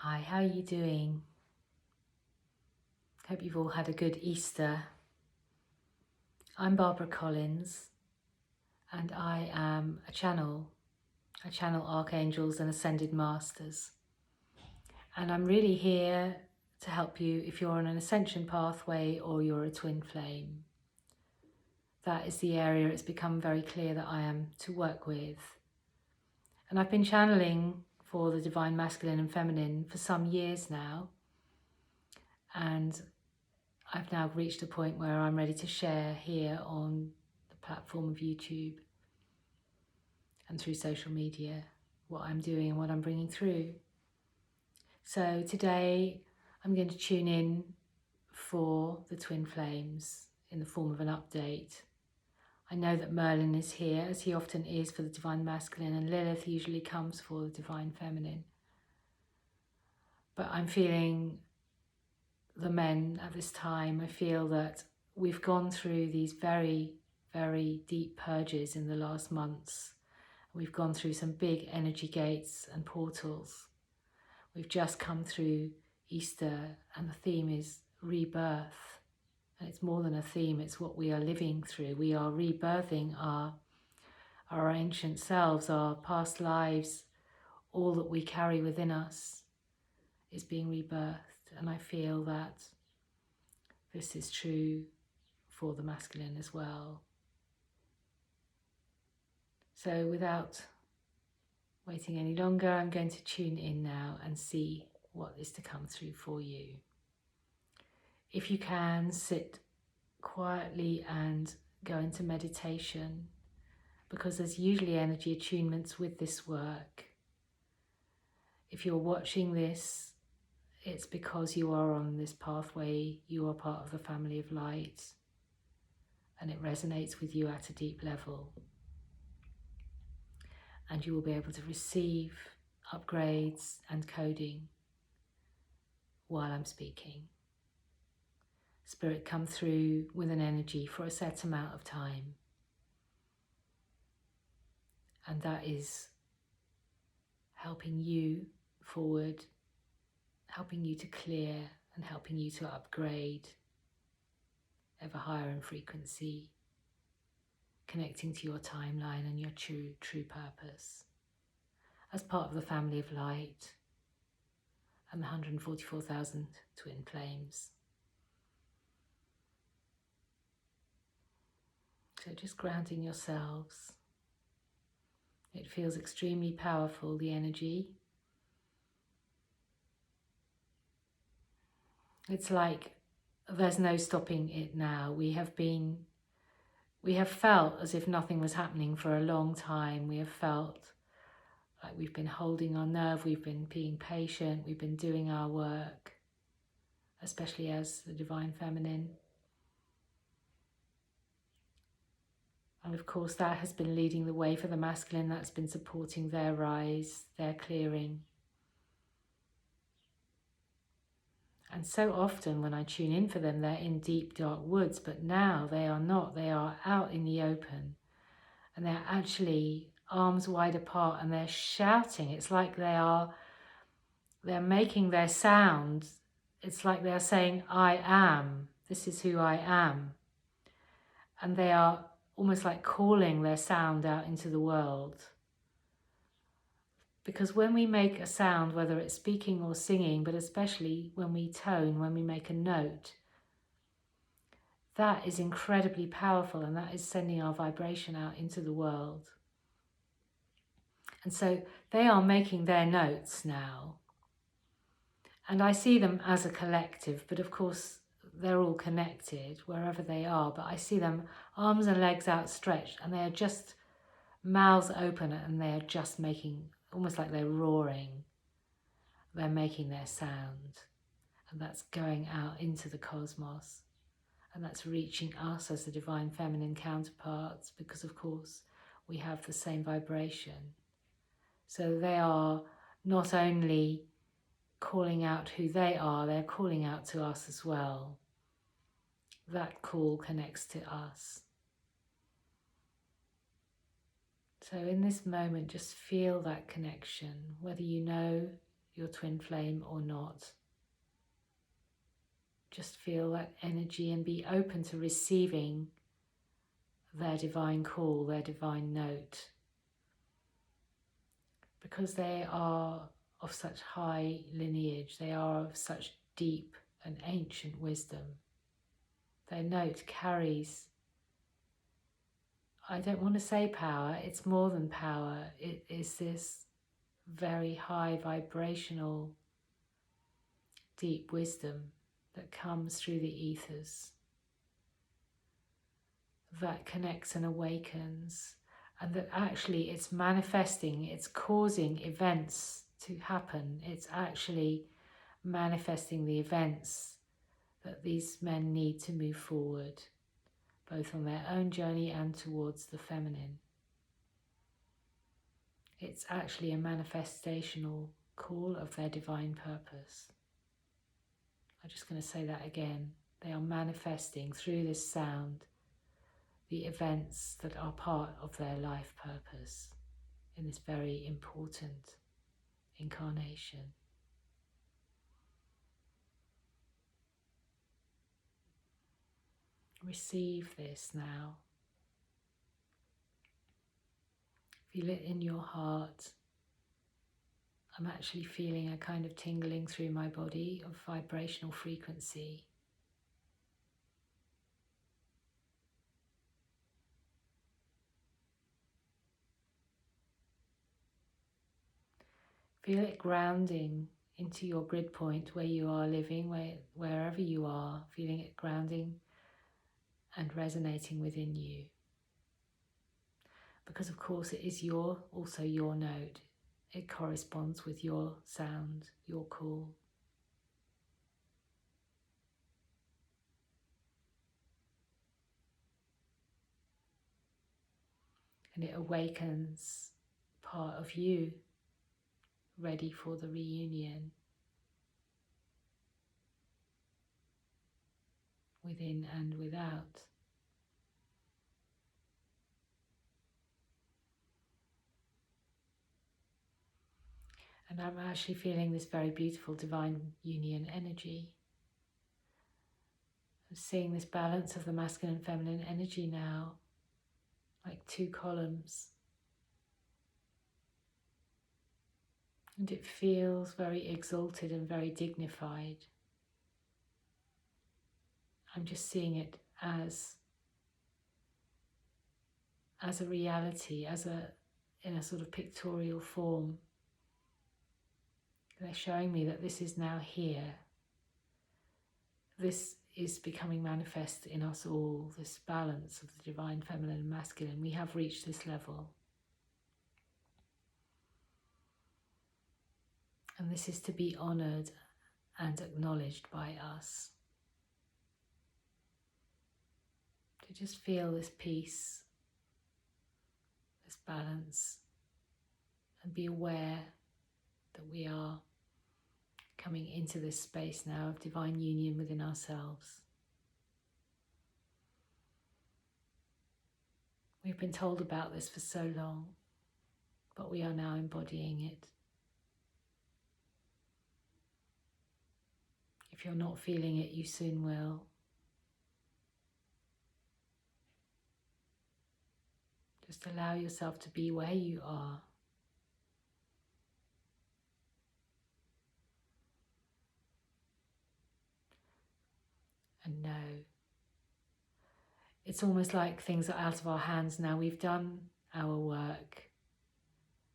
Hi, how are you doing? Hope you've all had a good Easter. I'm Barbara Collins and I am a channel archangels and ascended masters. And I'm really here to help you if you're on an ascension pathway or you're a twin flame. That is the area it's become very clear that I am to work with. And I've been channeling for the divine masculine and feminine for some years now. And I've now reached a point where I'm ready to share here on the platform of YouTube and through social media what I'm doing and what I'm bringing through. So today I'm going to tune in for the twin flames in the form of an update. I know that Merlin is here, as he often is, for the divine masculine, and Lilith usually comes for the divine feminine. But I'm feeling the men at this time. I feel that we've gone through these very, very deep purges in the last months. We've gone through some big energy gates and portals. We've just come through Easter, and the theme is rebirth. And it's more than a theme, it's what we are living through. We are rebirthing our ancient selves, our past lives. All that we carry within us is being rebirthed. And I feel that this is true for the masculine as well. So without waiting any longer, I'm going to tune in now and see what is to come through for you. If you can, sit quietly and go into meditation, because there's usually energy attunements with this work. If you're watching this, it's because you are on this pathway, you are part of the family of light, and it resonates with you at a deep level. And you will be able to receive upgrades and coding while I'm speaking. Spirit, come through with an energy for a set amount of time. And that is helping you forward, helping you to clear, and helping you to upgrade ever higher in frequency, connecting to your timeline and your true purpose as part of the family of light and the 144,000 twin flames. So just grounding yourselves. It feels extremely powerful, the energy. It's like there's no stopping it now. We have felt as if nothing was happening for a long time. We have felt like we've been holding our nerve, we've been being patient, we've been doing our work, especially as the divine feminine. And of course that has been leading the way for the masculine, that's been supporting their rise, their clearing. And so often when I tune in for them, they're in deep, dark woods, but now they are not. They are out in the open, and they're actually arms wide apart, and they're shouting. It's like they're making their sound. It's like they're saying, I am. This is who I am. And they are almost like calling their sound out into the world. Because when we make a sound, whether it's speaking or singing, but especially when we tone, when we make a note, that is incredibly powerful, and that is sending our vibration out into the world. And so they are making their notes now. And I see them as a collective, but of course they're all connected wherever they are. But I see them arms and legs outstretched, and they are just mouths open, and they are just making, almost like they're roaring. They're making their sound, and that's going out into the cosmos, and that's reaching us as the divine feminine counterparts, because of course we have the same vibration. So they are not only calling out who they are, they're calling out to us as well. That call connects to us. So in this moment, just feel that connection, whether you know your twin flame or not. Just feel that energy and be open to receiving their divine call, their divine note. Because they are of such high lineage, they are of such deep and ancient wisdom. Their note carries, I don't want to say power, it's more than power. It is this very high vibrational, deep wisdom that comes through the ethers, that connects and awakens, and that actually it's manifesting, it's causing events to happen. It's actually manifesting the events that these men need to move forward, both on their own journey and towards the feminine. It's actually a manifestational call of their divine purpose. I'm just going to say that again. They are manifesting through this sound the events that are part of their life purpose in this very important incarnation. Receive this now. Feel it in your heart. I'm actually feeling a kind of tingling through my body of vibrational frequency. Feel it grounding into your grid point where you are living, wherever you are, feeling it grounding and resonating within you. Because of course it is also your node. It corresponds with your sound, your call. And it awakens part of you ready for the reunion within and without. And I'm actually feeling this very beautiful divine union energy. I'm seeing this balance of the masculine and feminine energy now, like two columns. And it feels very exalted and very dignified. I'm just seeing it as a reality, in a sort of pictorial form. They're showing me that this is now here. This is becoming manifest in us all, this balance of the divine feminine and masculine. We have reached this level. And this is to be honoured and acknowledged by us. To just feel this peace, this balance, and be aware that we are coming into this space now of divine union within ourselves. We've been told about this for so long, but we are now embodying it. If you're not feeling it, you soon will. Just allow yourself to be where you are. And know. It's almost like things are out of our hands now. We've done our work.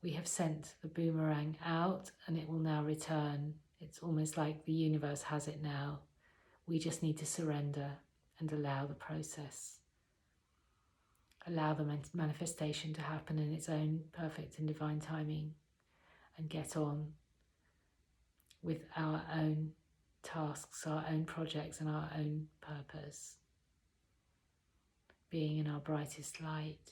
We have sent the boomerang out and it will now return. It's almost like the universe has it now. We just need to surrender and allow the process. Allow the manifestation to happen in its own perfect and divine timing, and get on with our own tasks, our own projects and our own purpose. Being in our brightest light.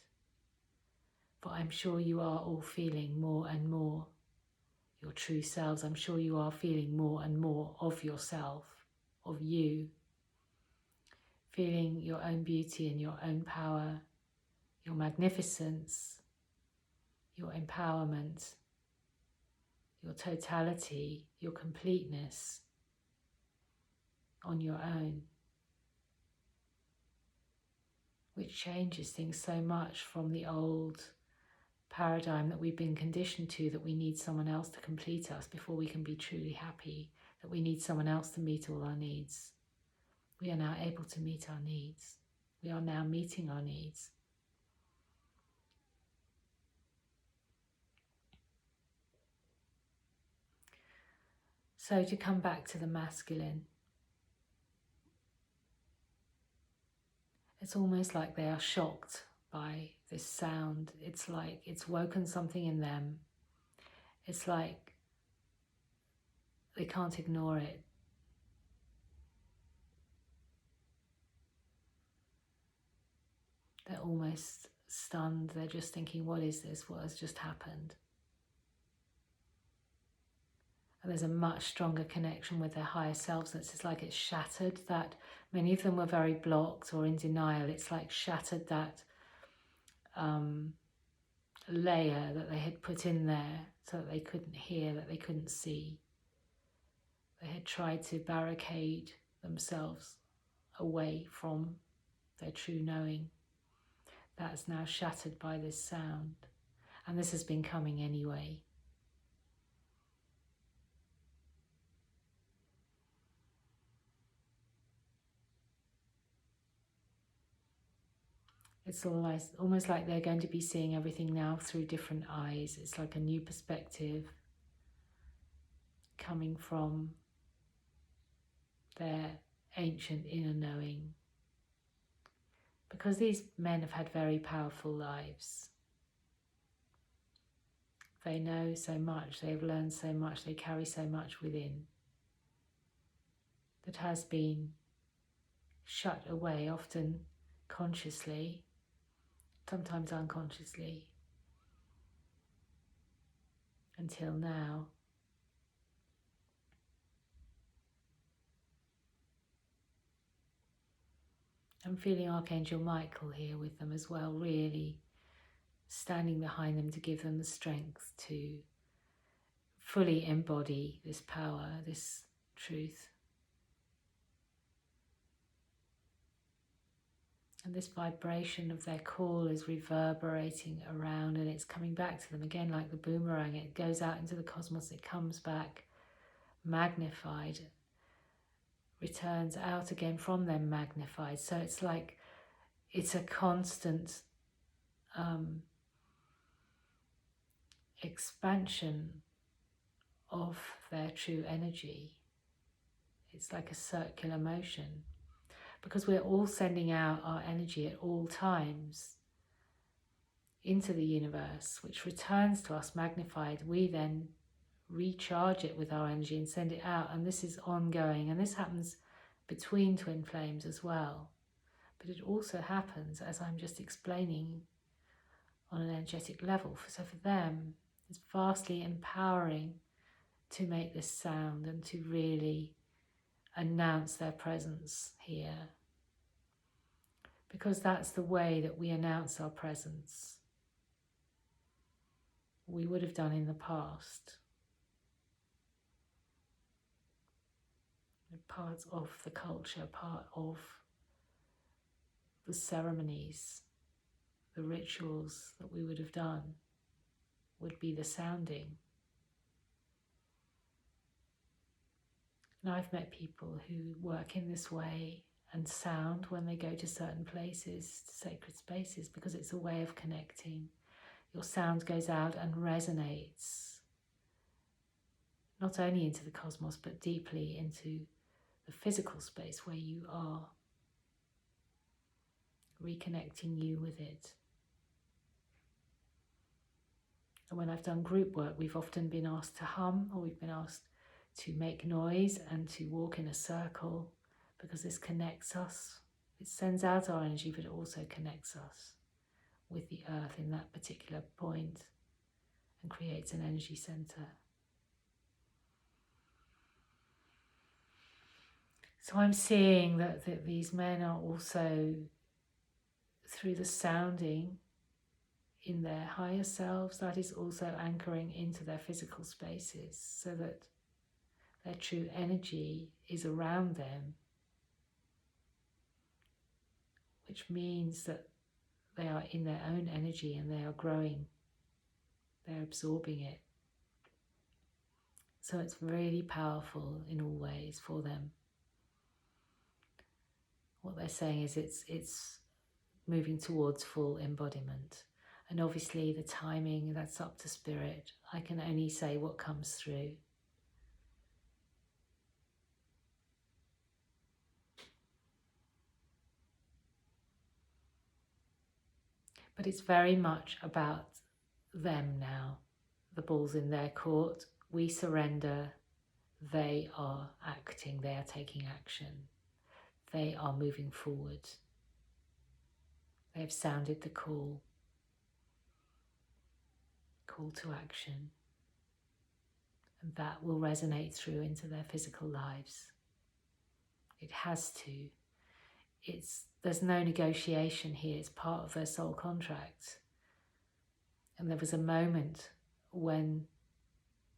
For I'm sure you are all feeling more and more your true selves. I'm sure you are feeling more and more of yourself, of you. Feeling your own beauty and your own power, your magnificence, your empowerment, your totality, your completeness on your own, which changes things so much from the old paradigm that we've been conditioned to, that we need someone else to complete us before we can be truly happy, that we need someone else to meet all our needs. We are now able to meet our needs. We are now meeting our needs. So to come back to the masculine, it's almost like they are shocked by this sound. It's like it's woken something in them. It's like they can't ignore it. They're almost stunned. They're just thinking, what is this? What has just happened? And there's a much stronger connection with their higher selves. It's like it's shattered that. Many of them were very blocked or in denial. It's like shattered that layer that they had put in there so that they couldn't hear, that they couldn't see. They had tried to barricade themselves away from their true knowing. That's now shattered by this sound. And this has been coming anyway. It's almost like they're going to be seeing everything now through different eyes. It's like a new perspective coming from their ancient inner knowing. Because these men have had very powerful lives. They know so much, they've learned so much, they carry so much within that has been shut away, often consciously, sometimes unconsciously, until now. I'm feeling Archangel Michael here with them as well, really standing behind them to give them the strength to fully embody this power, this truth. And this vibration of their call is reverberating around, and it's coming back to them again like the boomerang. It goes out into the cosmos, it comes back magnified, returns out again from them magnified. So it's like it's a constant expansion of their true energy. It's like a circular motion, because we're all sending out our energy at all times into the universe, which returns to us magnified. We then recharge it with our energy and send it out, and this is ongoing, and this happens between twin flames as well, but it also happens, as I'm just explaining, on an energetic level. So for them, it's vastly empowering to make this sound and to really announce their presence here, because that's the way that we announce our presence. We would have done in the past. Part of the culture, part of the ceremonies, the rituals that we would have done would be the sounding. And I've met people who work in this way and sound when they go to certain places, sacred spaces, because it's a way of connecting. Your sound goes out and resonates, not only into the cosmos, but deeply into the physical space where you are, reconnecting you with it. And when I've done group work, we've often been asked to hum, or we've been asked to make noise and to walk in a circle, because this connects us. It sends out our energy, but it also connects us with the earth in that particular point and creates an energy center. So I'm seeing that these men are also, through the sounding, in their higher selves, that is also anchoring into their physical spaces so that their true energy is around them, which means that they are in their own energy and they are growing, they're absorbing it. So it's really powerful in all ways for them. What they're saying is it's moving towards full embodiment. And obviously the timing, that's up to spirit. I can only say what comes through. But it's very much about them now. The ball's in their court. We surrender. They are acting. They are taking action. They are moving forward. They have sounded the call to action. And that will resonate through into their physical lives. It has to. There's no negotiation here. It's part of their soul contract. And there was a moment when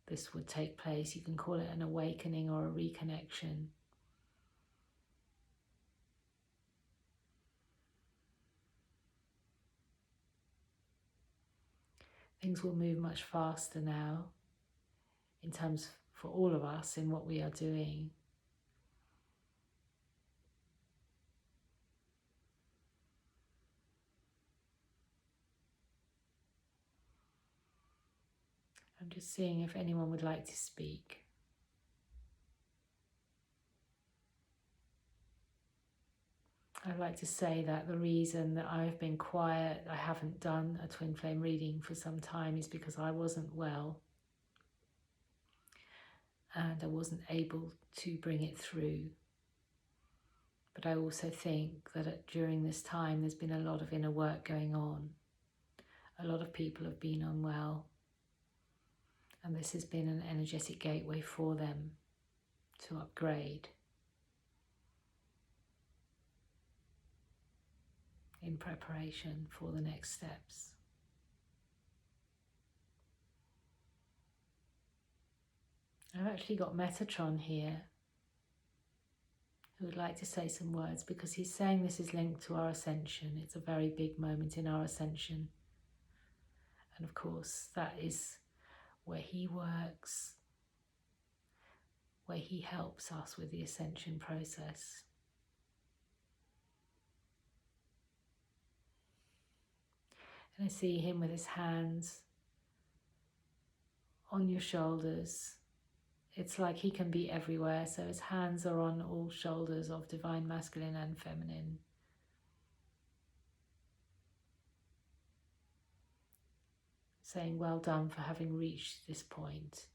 this would take place. You can call it an awakening or a reconnection. Things will move much faster now in terms for all of us in what we are doing. I'm just seeing if anyone would like to speak. I'd like to say that the reason that I've been quiet, I haven't done a twin flame reading for some time, is because I wasn't well and I wasn't able to bring it through. But I also think that during this time there's been a lot of inner work going on. A lot of people have been unwell, and this has been an energetic gateway for them to upgrade in preparation for the next steps. I've actually got Metatron here who would like to say some words, because he's saying this is linked to our ascension. It's a very big moment in our ascension. And of course, that is where he works, where he helps us with the ascension process. And I see him with his hands on your shoulders. It's like he can be everywhere, so his hands are on all shoulders of divine masculine and feminine. Saying well done for having reached this point.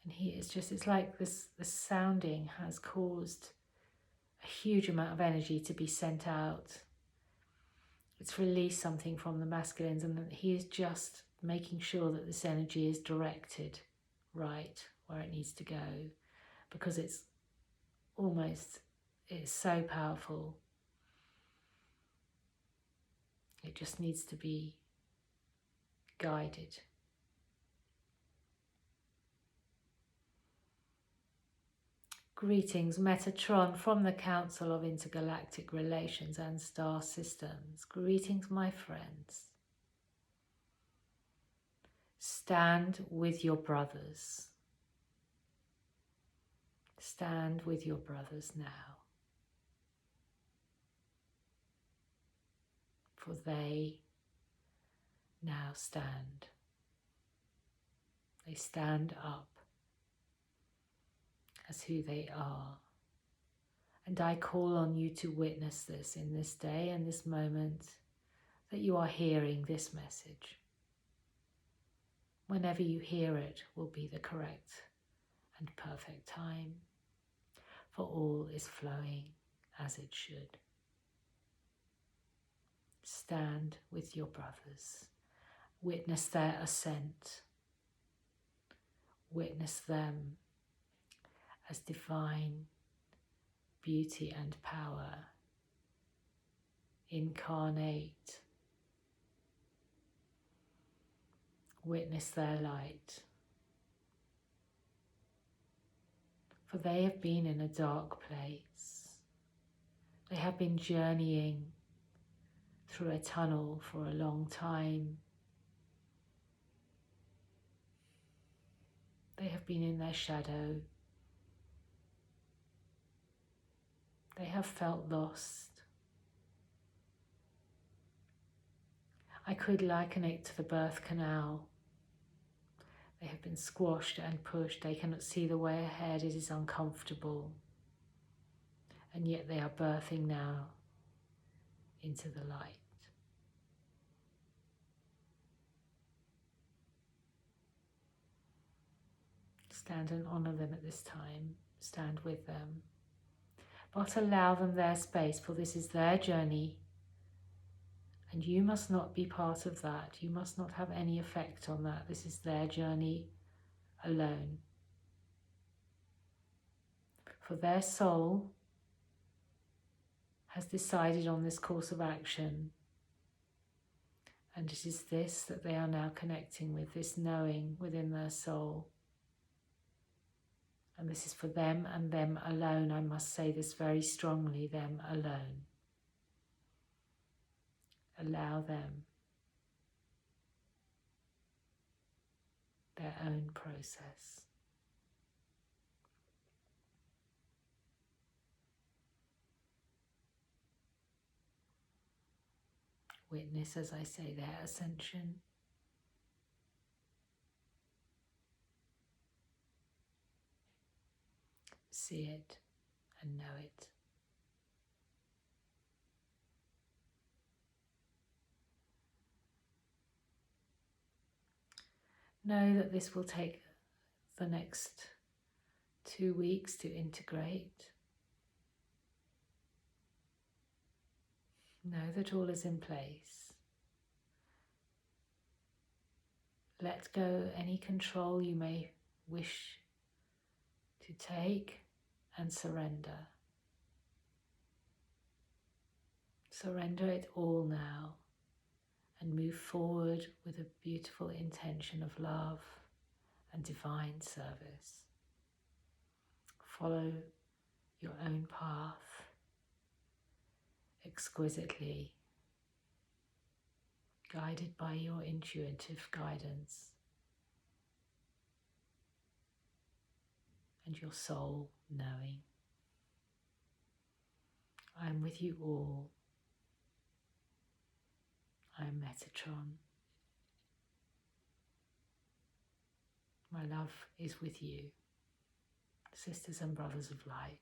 And he is just, it's like this sounding has caused a huge amount of energy to be sent out. It's released something from the masculines, and he is just making sure that this energy is directed right where it needs to go, because it's so powerful. It just needs to be guided. Greetings, Metatron, from the Council of Intergalactic Relations and Star Systems. Greetings, my friends. Stand with your brothers. Stand with your brothers now. For they now stand. They stand up as who they are. And I call on you to witness this in this day and this moment, that you are hearing this message. Whenever you hear it will be the correct and perfect time, for all is flowing as it should. Stand with your brothers. Witness their ascent. Witness them as divine beauty and power. Incarnate. Witness their light. For they have been in a dark place. They have been journeying through a tunnel for a long time. They have been in their shadow. They have felt lost. I could liken it to the birth canal. They have been squashed and pushed. They cannot see the way ahead. It is uncomfortable. And yet they are birthing now into the light. Stand and honour them at this time. Stand with them. But allow them their space, for this is their journey. And you must not be part of that. You must not have any effect on that. This is their journey alone. For their soul has decided on this course of action. And it is this that they are now connecting with, this knowing within their soul. And this is for them and them alone. I must say this very strongly, them alone. Allow them their own process. Witness, as I say, their ascension. See it and know it. Know that this will take the next 2 weeks to integrate. Know that all is in place. Let go any control you may wish to take and surrender. Surrender it all now and move forward with a beautiful intention of love and divine service. Follow your own path exquisitely, guided by your intuitive guidance and your soul knowing. I am with you all. I am Metatron. My love is with you, sisters and brothers of light.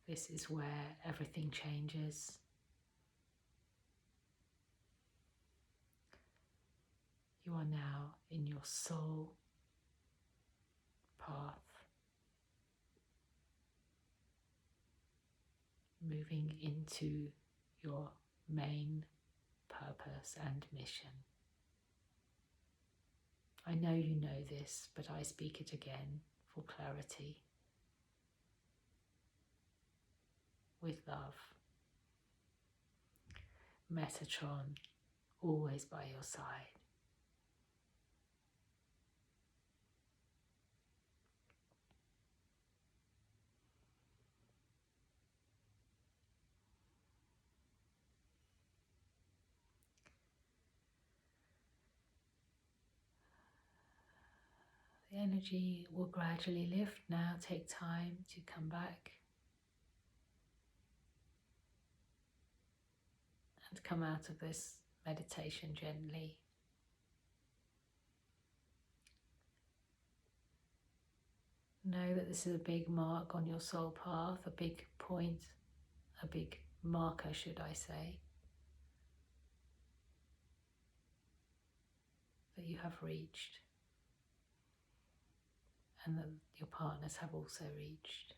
This is where everything changes. You are now in your soul path, moving into your main purpose and mission. I know you know this, but I speak it again for clarity. With love, Metatron, always by your side. The energy will gradually lift now. Take time to come back and come out of this meditation gently. Know that this is a big mark on your soul path, a big point, a big marker, should I say, that you have reached and that your partners have also reached.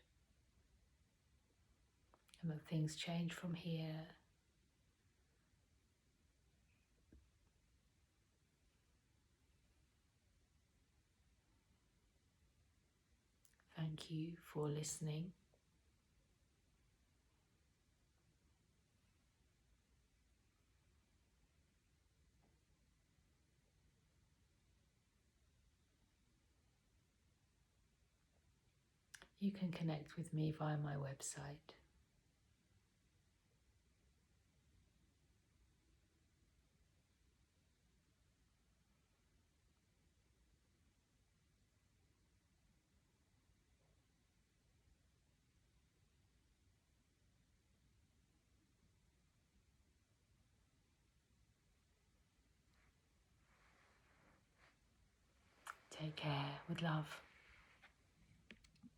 and that things change from here. Thank you for listening. You can connect with me via my website. Take care, with love.